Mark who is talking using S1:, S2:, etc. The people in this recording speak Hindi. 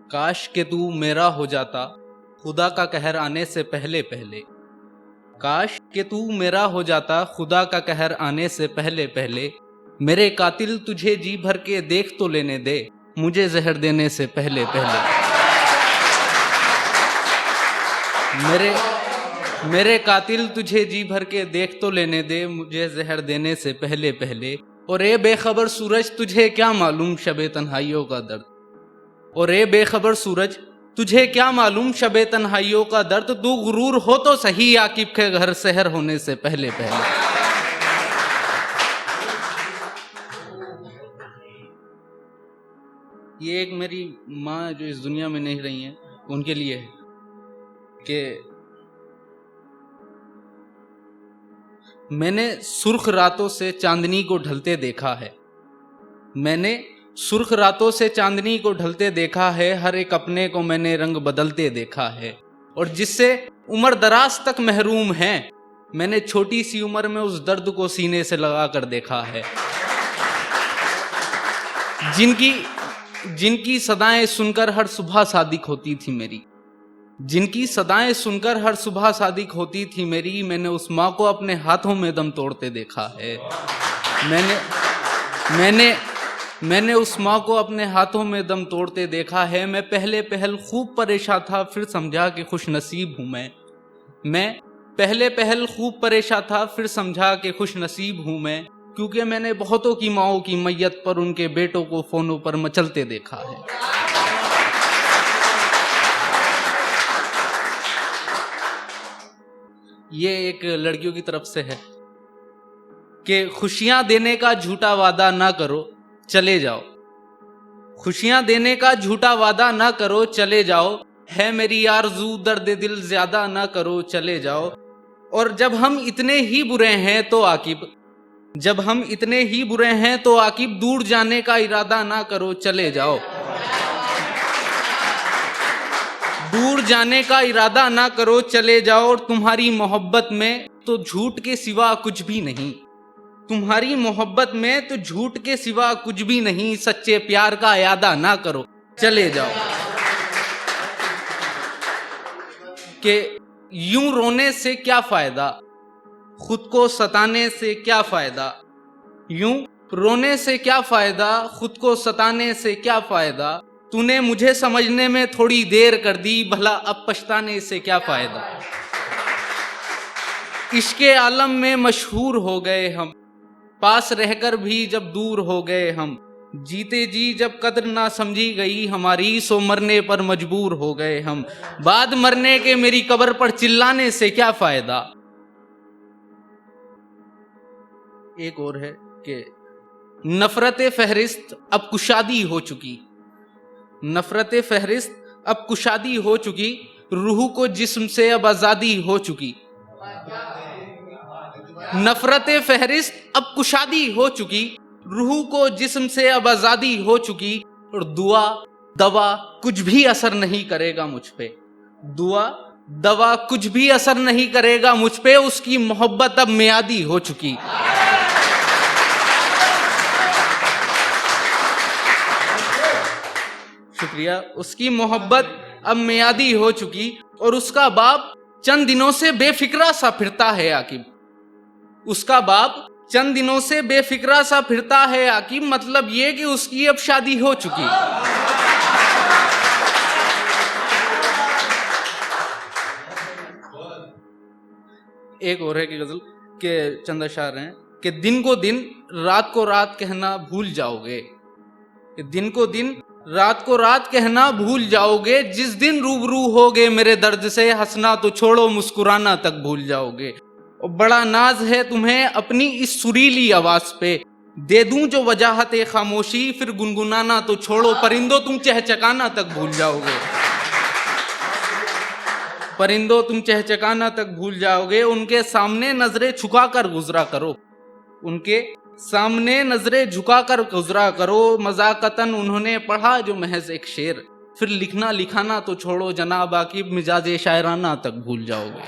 S1: काश के तू मेरा हो जाता खुदा का कहर आने से पहले पहले। काश के तू मेरा हो जाता खुदा का कहर आने से पहले पहले। मेरे कातिल तुझे जी भर के देख तो लेने दे, मुझे जहर देने से पहले पहले। मेरे कातिल तुझे जी भर के देख तो लेने दे, मुझे जहर देने से पहले पहले। और ए बेखबर सूरज तुझे क्या मालूम शबे तन्हाइयों का दर्द। और ए बेखबर सूरज तुझे क्या मालूम शबे तन्हाइयों का दर्द। तू गुरूर हो तो सही आकिब के घर सहर होने से पहले पहले। ये एक मेरी माँ जो इस दुनिया में नहीं रही हैं उनके लिए है कि मैंने सुर्ख रातों से चांदनी को ढलते देखा है। मैंने सुर्ख रातों से चांदनी को ढलते देखा है। हर एक अपने को मैंने रंग बदलते देखा है। और जिससे उम्र दराज तक महरूम है, मैंने छोटी सी उम्र में उस दर्द को सीने से लगा कर देखा है। जिनकी सदाएं सुनकर हर सुबह सादिक होती थी मेरी। जिनकी सदाएं सुनकर हर सुबह सादिक होती थी मेरी। मैंने उस माँ को अपने हाथों में दम तोड़ते देखा है। मैंने उस माँ को अपने हाथों में दम तोड़ते देखा है। मैं पहले पहल खूब परेशान था, फिर समझा कि खुश नसीब हूँ मैं पहले पहल खूब परेशान था, फिर समझा कि खुश नसीब हूँ मैं। क्योंकि मैंने बहुतों की माओं की मैयत पर उनके बेटों को फोनों पर मचलते देखा है। ये एक लड़कियों की तरफ से है कि खुशियां देने का झूठा वादा ना करो, चले जाओ। खुशियां देने का झूठा वादा ना करो, चले जाओ। है मेरी आरज़ू दर्द दिल ज्यादा ना करो, चले जाओ। और जब हम इतने ही बुरे हैं तो आकिब दूर जाने का इरादा ना करो, चले जाओ। दूर जाने का इरादा ना करो, चले जाओ। और तुम्हारी मोहब्बत में तो झूठ के सिवा कुछ भी नहीं। तुम्हारी मोहब्बत में तो झूठ के सिवा कुछ भी नहीं। सच्चे प्यार का यादा ना करो, चले जाओ। कि यूं रोने से क्या फायदा, खुद को सताने से क्या फायदा। यूं रोने से क्या फायदा, खुद को सताने से क्या फायदा। तूने मुझे समझने में थोड़ी देर कर दी, भला अब पछताने से क्या फायदा। इश्के आलम में मशहूर हो गए हम, पास रहकर भी जब दूर हो गए हम। जीते जी जब कद्र ना समझी गई हमारी, सो मरने पर मजबूर हो गए हम। बाद मरने के मेरी कब्र पर चिल्लाने से क्या फायदा। एक और है कि नफरत फहरिस्त अब कुशादी हो चुकी। नफरत फहरिस्त अब कुशादी हो चुकी। रूह को जिस्म से अब आजादी हो चुकी। नफरत फहरिस्त अब कुशादी हो चुकी। रूह को जिस्म से अब आजादी हो चुकी। और दुआ दवा कुछ भी असर नहीं करेगा मुझ पे। दुआ दवा कुछ भी असर नहीं करेगा मुझ पे। उसकी मोहब्बत अब मियादी हो चुकी। शुक्रिया। उसकी मोहब्बत अब मियादी हो चुकी। और उसका बाप चंद दिनों से बेफिक्रा सा फिरता है आकिब। उसका बाप चंद दिनों से बेफिक्रा सा फिरता है आकिब। मतलब ये कि उसकी अब शादी हो चुकी। एक और है कि गजल के चंद अशार हैं कि दिन को दिन रात को रात कहना भूल जाओगे। दिन को दिन रात को रात कहना भूल जाओगे। जिस दिन रूबरू होगे मेरे दर्द से, हंसना तो छोड़ो मुस्कुराना तक भूल जाओगे। और बड़ा नाज है तुम्हें अपनी इस सुरीली आवाज पे, दे दूं जो वजाहत खामोशी, फिर गुनगुनाना तो छोड़ो परिंदों तुम चहचकाना तक भूल जाओगे। परिंदों तुम चहचकाना तक भूल जाओगे। उनके सामने नजरें झुकाकर गुजरा करो। उनके सामने नजरें झुकाकर गुजरा करो। मजाकतन उन्होंने पढ़ा जो महज एक शेर, फिर लिखना लिखाना तो छोड़ो जनाब आकिब मिजाज शायराना तक भूल जाओगे।